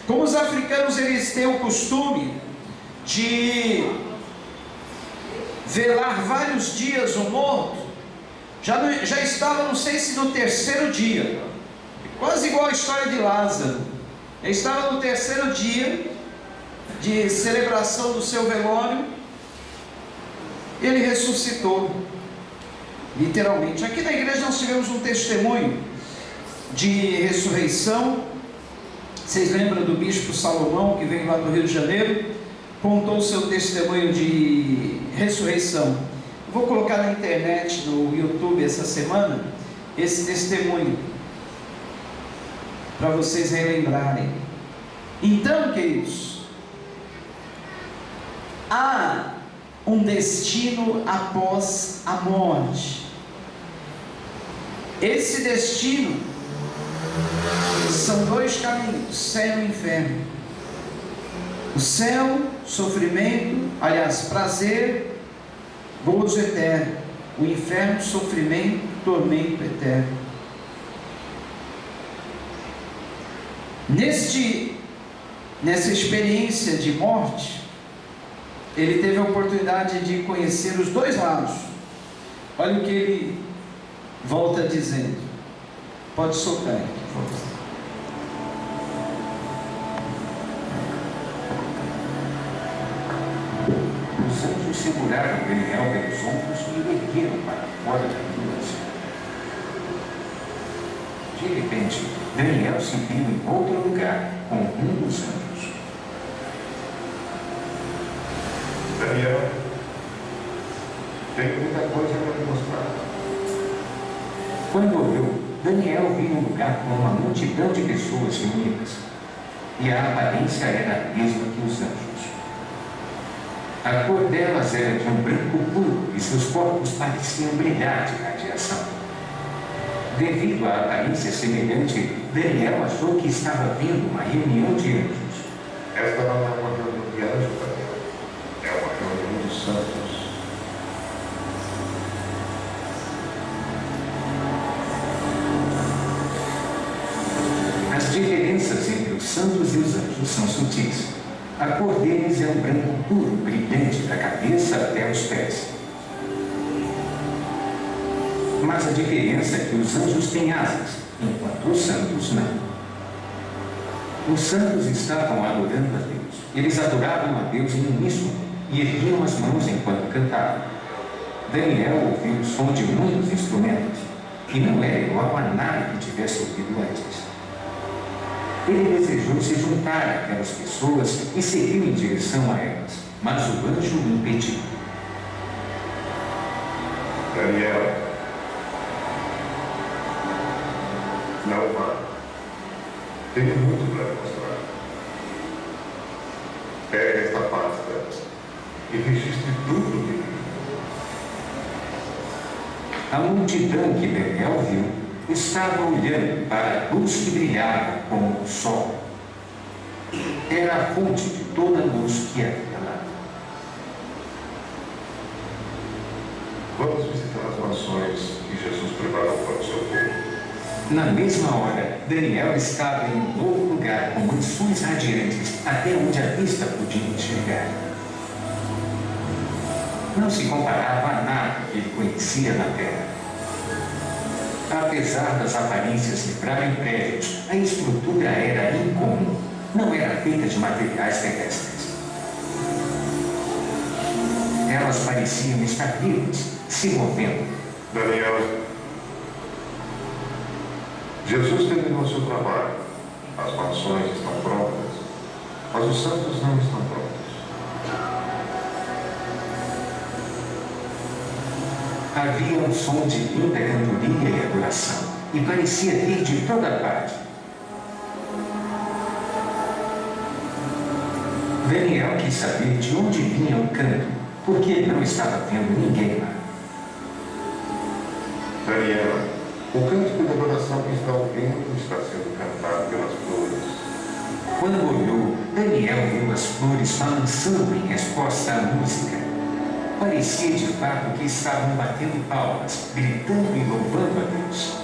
Como os africanos, eles têm o costume de velar vários dias o morto, já estava, não sei se no terceiro dia, quase igual a história de Lázaro. Ele estava no terceiro dia de celebração do seu velório, ele ressuscitou, literalmente. Aqui na igreja nós tivemos um testemunho de ressurreição. Vocês lembram do bispo Salomão, que veio lá do Rio de Janeiro, contou o seu testemunho de ressurreição. Eu vou colocar na internet, no YouTube essa semana, esse testemunho, para vocês relembrarem. Então, queridos, há um destino após a morte. Esse destino são dois caminhos: céu e inferno. O céu, sofrimento, aliás, prazer, gozo eterno. O inferno, sofrimento, tormento eterno. Nessa experiência de morte, ele teve a oportunidade de conhecer os dois lados. Olha o que ele volta dizendo. Pode soltar aí, por favor. Os anjos seguraram Daniel pelos ombros e o ergueram para fora da ambulância. De repente, Daniel se viu em outro lugar com um dos anjos. Daniel, tenho muita coisa para te mostrar. Quando olhou, Daniel viu um lugar com uma multidão de pessoas reunidas, e a aparência era a mesma que os anjos. A cor delas era de um branco puro e seus corpos pareciam brilhar de radiação. Devido à aparência semelhante, Daniel achou que estava vendo uma reunião de anjos. Esta não é uma reunião de anjos, Daniel. É uma reunião de santos. As diferenças entre os santos e os anjos são sutis. A cor deles é um branco puro, brilhante da cabeça até os pés. Mas a diferença é que os anjos têm asas, enquanto os santos não. Os santos estavam adorando a Deus. Eles adoravam a Deus em uníssono e erguiam as mãos enquanto cantavam. Daniel ouviu o som de muitos instrumentos, e não era igual a nada que tivesse ouvido antes. Ele desejou se juntar àquelas pessoas e seguiu em direção a elas, mas o anjo o impediu. Daniel, não vá. Tenho muito para mostrar. Pegue esta pasta e registre tudo o que viu. A multidão que Daniel viu estava olhando para a luz que brilhava como o sol. Era a fonte de toda a luz que havia lá. Vamos visitar as mansões que Jesus preparou para o seu povo. Na mesma hora, Daniel estava em um novo lugar com mansões radiantes até onde a vista podia enxergar. Não se comparava a nada que ele conhecia na terra. Apesar das aparências lembrarem prédios, a estrutura era incomum. Não era feita de materiais terrestres. Elas pareciam estar vivas, se movendo. Daniel, Jesus terminou seu trabalho. As mansões estão prontas, mas os santos não estão prontos. Havia um som de linda cantoria e adoração, e parecia vir de toda parte. Daniel quis saber de onde vinha o canto, porque ele não estava vendo ninguém lá. Daniel, o cântico de adoração que está ouvindo está sendo cantado pelas flores. Quando olhou, Daniel viu as flores balançando em resposta à música. Parecia de fato que estavam batendo palmas, gritando e louvando a Deus.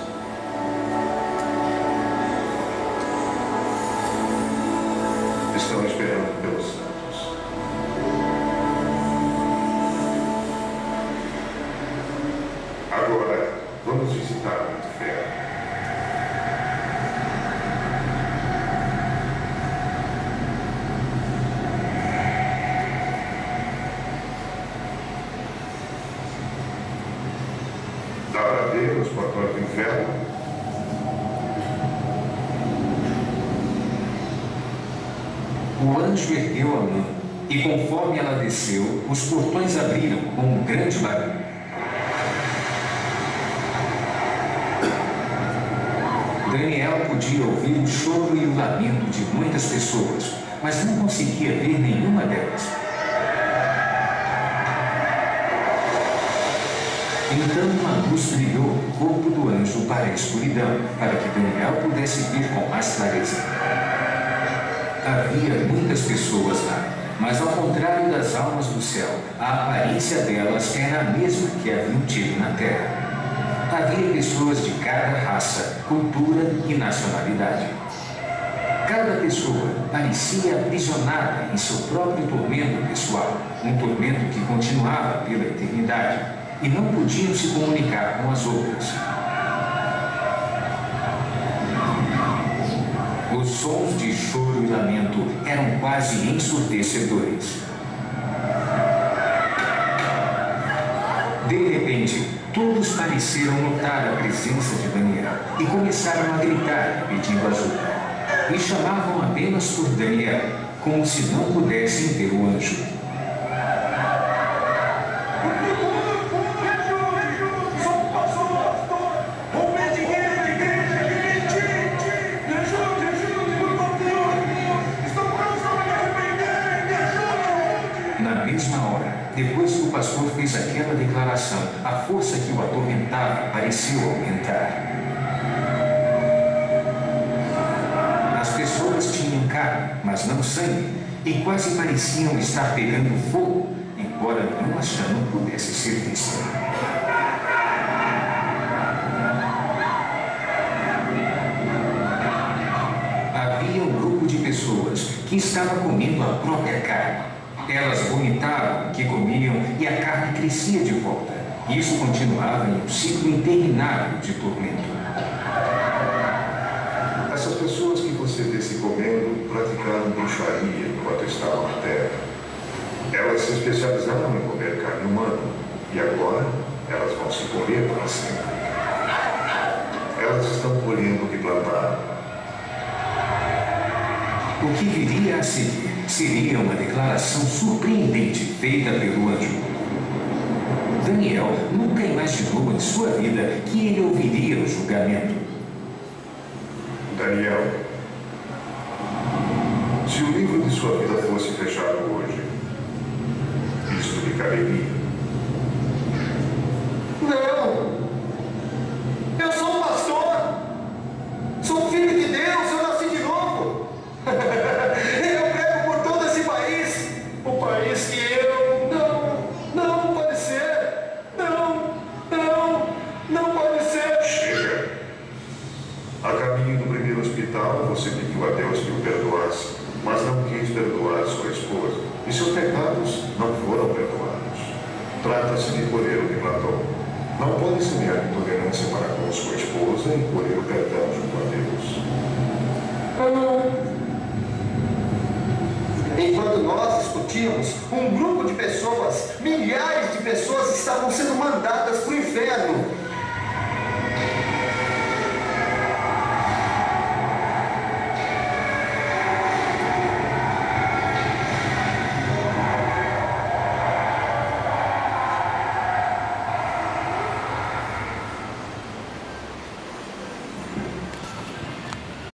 estão esperando pelos santos. Agora, vamos visitar o inferno. Dá para ver os portões do inferno? O anjo ergueu a mão, e conforme ela desceu, os portões abriram com um grande barulho. Daniel podia ouvir o choro e o lamento de muitas pessoas, mas não conseguia ver nenhuma delas. Então uma luz brilhou no corpo do anjo para a escuridão, para que Daniel pudesse ver com mais clareza. Havia muitas pessoas lá, mas ao contrário das almas do céu, a aparência delas era a mesma que haviam tido na terra. Havia pessoas de cada raça, cultura e nacionalidade. Cada pessoa parecia aprisionada em seu próprio tormento pessoal, um tormento que continuava pela eternidade, e não podiam se comunicar com as outras. Os sons de choro e lamento eram quase ensurdecedores. De repente, todos pareceram notar a presença de Daniel e começaram a gritar pedindo ajuda. E chamavam apenas por Daniel, como se não pudessem ver o anjo. Depois que o pastor fez aquela declaração, a força que o atormentava pareceu aumentar. As pessoas tinham carne, mas não sangue, e quase pareciam estar pegando fogo, embora nenhuma chama pudesse ser vista. Havia um grupo de pessoas que estava comendo a própria carne. Elas vomitavam o que comiam e a carne crescia de volta. Isso continuava em um ciclo interminável de tormento. Essas pessoas que você vê se comendo praticaram bruxaria enquanto estavam na terra. Elas se especializaram em comer carne humana e agora elas vão se comer para sempre. Elas estão colhendo o que plantaram. O que viria a seguir seria uma declaração surpreendente feita pelo anjo. Daniel nunca imaginou em sua vida que ele ouviria o julgamento. Daniel, se o livro de sua vida fosse fechado hoje, isto lhe caberia? Não! Eu sou um pastor! Sou filho de Deus, eu nasci de novo! Eu prego por todo esse país! O país que eu... Não pode ser! Não pode ser! Chega! A caminho do primeiro hospital, você pediu a Deus que o perdoasse, mas não quis perdoar sua esposa, e seus pecados não foram perdoados. Trata-se de colher o que plantou. Não pode semear intolerância para com sua esposa e colher o perdão junto a Deus. Enquanto nós discutimos, um grupo de pessoas, milhares de pessoas estavam sendo mandadas para o inferno.